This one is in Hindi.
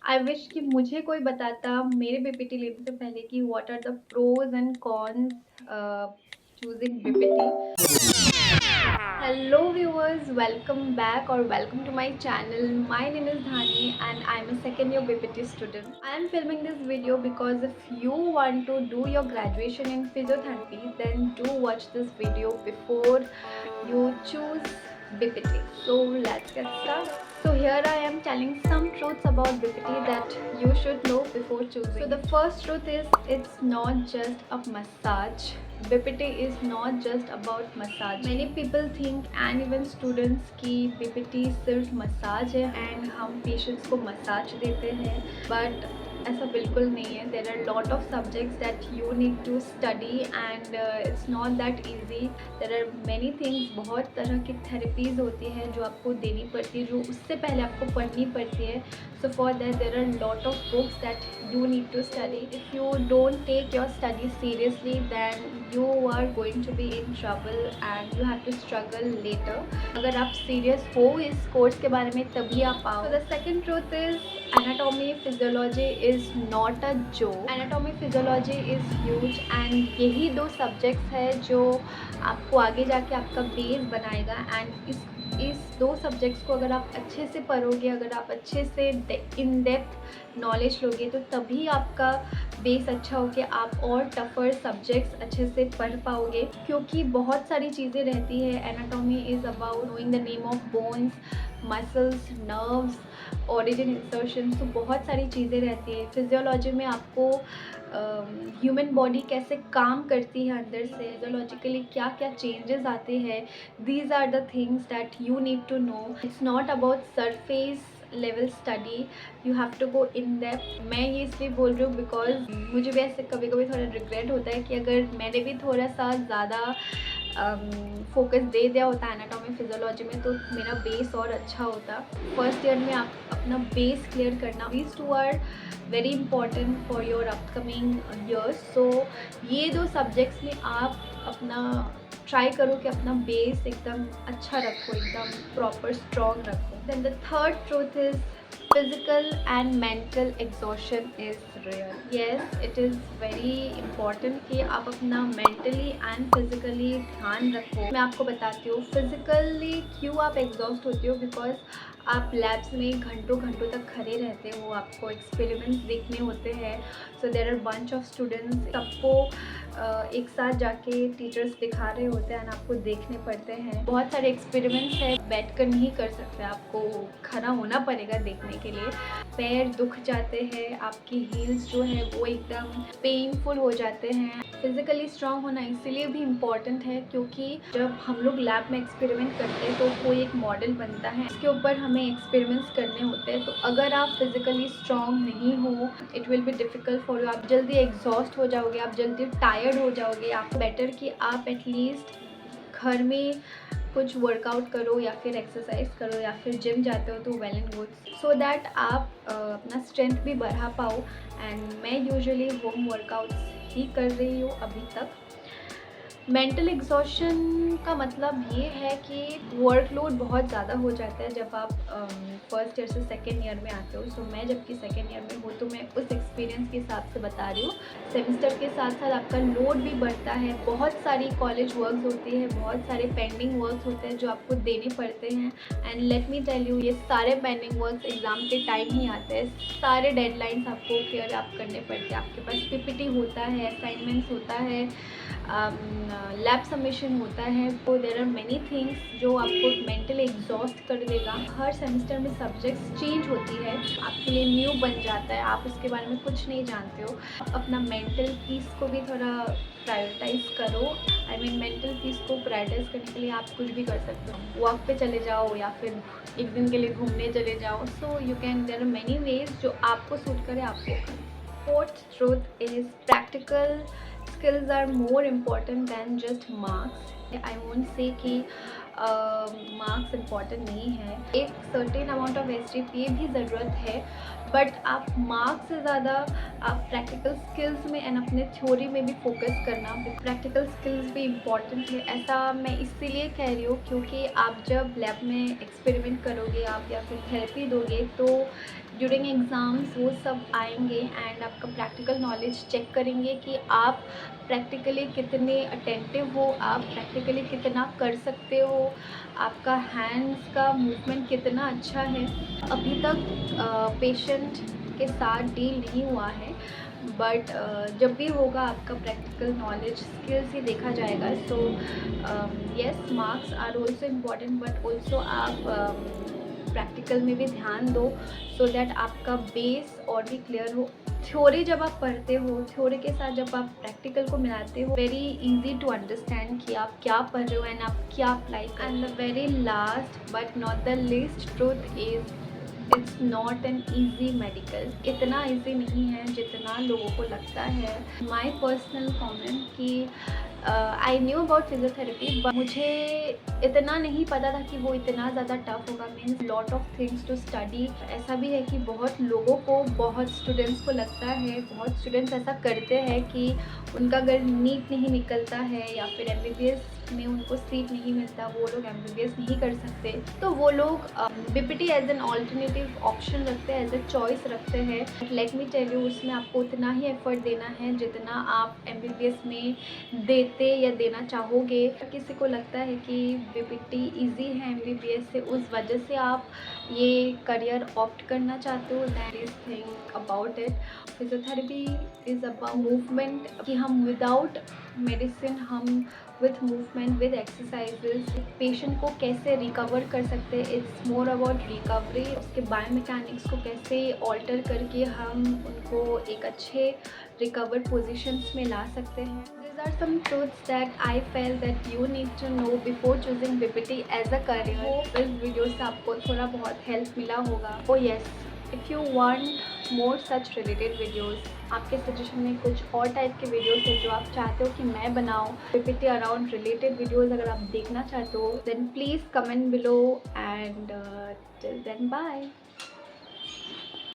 आई विश कि मुझे कोई बताता मेरे बीपीटी लेने से पहले कि what are the pros and cons choosing BPT. Hello viewers, welcome back और welcome to my channel. My name is Dhani and I am a second year BPT student. I am filming this video because if you want to do your graduation in physiotherapy, then do watch this video before you choose BPT. So let's get started. So here I am telling some truths about BPT that you should know before choosing. So the first truth is it's not just a massage. BPT is not just about massage. Many people think and even students कि BPT सिर्फ मसाज है एंड हम पेशेंट्स को मसाज देते हैं, बट ऐसा बिल्कुल नहीं है. There are lot of subjects that you need to study and it's not that easy. There are many things. बहुत तरह की थेरेपीज़ होती हैं जो आपको देनी पड़ती है, जो उससे पहले आपको पढ़नी पड़ती है. So for that there are lot of books that you need to study. If you don't take your studies seriously, then you are going to be in trouble and you have to struggle later. अगर आप serious हो इस कोर्स के बारे में तभी आप आओ. So the second truth is anatomy physiology is not a joke. Anatomy physiology is huge and यही दो subjects है जो आपको आगे जाके आपका बेस बनाएगा. एंड इस दो सब्जेक्ट्स को अगर आप अच्छे से पढ़ोगे, अगर आप अच्छे से इन डेप्थ नॉलेज लोगे, तो तभी आपका बेस अच्छा हो के आप और टफर सब्जेक्ट्स अच्छे से पढ़ पाओगे. क्योंकि बहुत सारी चीज़ें रहती है. Anatomy is about knowing the name of bones, muscles, nerves, origin, insertion. तो बहुत सारी चीज़ें रहती है. फिजियोलॉजी में आपको ह्यूमन बॉडी कैसे काम करती है अंदर से, फिजियोलॉजिकली क्या क्या चेंजेस आते हैं. These are the things that you need to know. It's not about surface level study, you have to go in depth. मैं ये इसलिए बोल रही हूँ बिकॉज मुझे भी ऐसे कभी कभी थोड़ा रिग्रेट होता है कि अगर मैंने भी थोड़ा सा ज़्यादा फोकस दे दिया होता एनाटॉमी फिजियोलॉजी में तो मेरा बेस और अच्छा होता. फर्स्ट ईयर में आप अपना बेस क्लियर करना, these two are very important for your upcoming years. So ये दो सब्जेक्ट्स में आप अपना ट्राई करो कि अपना बेस एकदम अच्छा रखो, एकदम प्रॉपर स्ट्रॉन्ग रखो. Then the third truth is physical and mental exhaustion is real. Yes, it is very important कि आप अपना mentally and physically ध्यान रखो. मैं आपको बताती हूँ physically क्यों आप exhaust होते हो. बिकॉज आप लैब्स में घंटों घंटों तक खड़े रहते हो, आपको एक्सपेरिमेंट्स देखने होते हैं. So there are bunch of students, सबको एक साथ जाके टीचर्स दिखा रहे होते हैं और आपको देखने पड़ते हैं. बहुत सारे एक्सपेरिमेंट्स हैं, बैठ कर नहीं कर सकते, आपको खड़ा होना पड़ेगा देखने के लिए. पैर दुख जाते हैं, आपकी हील्स जो है वो एकदम पेनफुल हो जाते हैं. फिज़िकली स्ट्रॉन्ग होना इसीलिए भी इम्पॉर्टेंट है क्योंकि जब हम लोग लैब में एक्सपेरिमेंट करते हैं तो कोई एक मॉडल बनता है, इसके ऊपर हमें एक्सपेरिमेंट्स करने होते हैं. तो अगर आप फिज़िकली स्ट्रॉन्ग नहीं हो, it will be difficult for you. आप जल्दी एग्जॉस्ट हो जाओगे, आप जल्दी टायर्ड हो जाओगे. आपको बेटर कि आप एटलीस्ट घर में कुछ वर्कआउट करो या फिर एक्सरसाइज करो या फिर जिम जाते हो तो well and good, so that आप अपना स्ट्रेंथ भी बढ़ा पाओ. एंड मैं यूजुअली होम वर्कआउट्स ही कर रही हूँ अभी तक. मेंटल एग्जॉशन का मतलब ये है कि वर्कलोड बहुत ज़्यादा हो जाता है जब आप फर्स्ट ईयर से सेकेंड ईयर में आते हो. सो मैं जबकि सेकेंड ईयर में हूँ तो मैं उस एक्सपीरियंस के हिसाब से बता रही हूँ. सेमिस्टर के साथ साथ आपका लोड भी बढ़ता है. बहुत सारी कॉलेज वर्क्स होती है, बहुत सारे पेंडिंग वर्क्स होते हैं जो आपको देने पड़ते हैं. And let me tell you, ये सारे पेंडिंग वर्क्स एग्ज़ाम के टाइम ही आते हैं. सारे डेडलाइंस आपको क्लियर आप करने पड़ते हैं. आपके पास पीपीटी होता है, असाइनमेंट्स होता है, लैब सबमिशन होता है. तो देर आर मैनी थिंग्स जो आपको मेंटली एग्जॉस्ट कर देगा. हर सेमेस्टर में सब्जेक्ट्स चेंज होती है, आपके लिए न्यू बन जाता है, आप उसके बारे में कुछ नहीं जानते हो. अपना मेंटल पीस को भी थोड़ा प्रायोरिटाइज करो. आई मीन मेंटल पीस को प्रायोरिटाइज करने के लिए आप कुछ भी कर सकते हो. वॉक पे चले जाओ या फिर एक दिन के लिए घूमने चले जाओ. So you can, there are many ways जो आपको सूट करे आपको. Fourth truth is practical skills are more important than just marks. I won't say कि मार्क्स इम्पॉर्टेंट नहीं है. एक सर्टेन अमाउंट ऑफ SGPA भी ज़रूरत है, बट आप मार्क्स से ज़्यादा आप प्रैक्टिकल स्किल्स में एंड अपने थ्योरी में भी फोकस करना. प्रैक्टिकल स्किल्स भी इम्पॉर्टेंट है. ऐसा मैं इसीलिए कह रही हूँ क्योंकि आप जब लैब में एक्सपेरिमेंट करोगे आप या फिर थेरेपी दोगे तो ड्यूरिंग एग्ज़ाम्स वो सब आएंगे एंड आपका प्रैक्टिकल नॉलेज चेक करेंगे कि आप प्रैक्टिकली कितने अटेंटिव हो, आप प्रैक्टिकली कितना कर सकते हो, आपका हैंड्स का मूवमेंट कितना अच्छा है। अभी तक पेशेंट के साथ डील नहीं हुआ है, बट जब भी होगा आपका प्रैक्टिकल नॉलेज स्किल्स ही देखा जाएगा। So yes, marks are also important, but also आप प्रैक्टिकल में भी ध्यान दो सो दैट आपका बेस और भी क्लियर हो। थ्योरी जब आप पढ़ते हो, थ्योरी के साथ जब आप प्रैक्टिकल को मिलाते हो, वेरी इजी टू अंडरस्टैंड कि आप क्या पढ़ रहे हो एंड आप क्या अप्लाई कर। And the very last but not the least truth is it's not an easy medical. इतना ईजी नहीं है जितना लोगों को लगता है। माई पर्सनल कॉमेंट कि I knew about physiotherapy, but मुझे इतना नहीं पता था कि वो इतना ज़्यादा टफ होगा। Means lot of things to study. ऐसा भी है कि बहुत लोगों को, बहुत स्टूडेंट्स को लगता है, बहुत स्टूडेंट्स ऐसा करते हैं कि उनका अगर नीट नहीं निकलता है या फिर MBBS में उनको सीट नहीं मिलता, वो लोग MBBS नहीं कर सकते, तो वो लोग BPT as an alternative option रखते हैं, एज ए चॉइस रखते हैं। लेट मी टेल यू, उसमें आपको उतना ही एफर्ट देना है जितना आप MBBS में देते या देना चाहोगे। किसी को लगता है कि BPT ईजी है MBBS से, उस वजह से आप ये करियर ऑप्ट करना चाहते हो, that is think about it. Physiotherapy is about movement, कि हम विदाउट मेडिसिन, हम with movement, with exercises patient को कैसे रिकवर कर सकते हैं। इट्स मोर अबाउट रिकवरी, उसके बायोमैकेनिक्स को कैसे ऑल्टर करके हम उनको एक अच्छे रिकवर पोजिशंस में ला सकते हैं। These are some truths that I felt that you need to know before choosing BPT as a career. Hope इस वीडियो से आपको थोड़ा बहुत हेल्प मिला होगा। Oh yes, if you want more such related videos, आपके सजेशन में कुछ और टाइप के वीडियोस है जो आप चाहते हो कि मैं बनाऊँ, BPT अराउंड रिलेटेड वीडियोस अगर आप देखना चाहते हो, then please comment below and till then bye.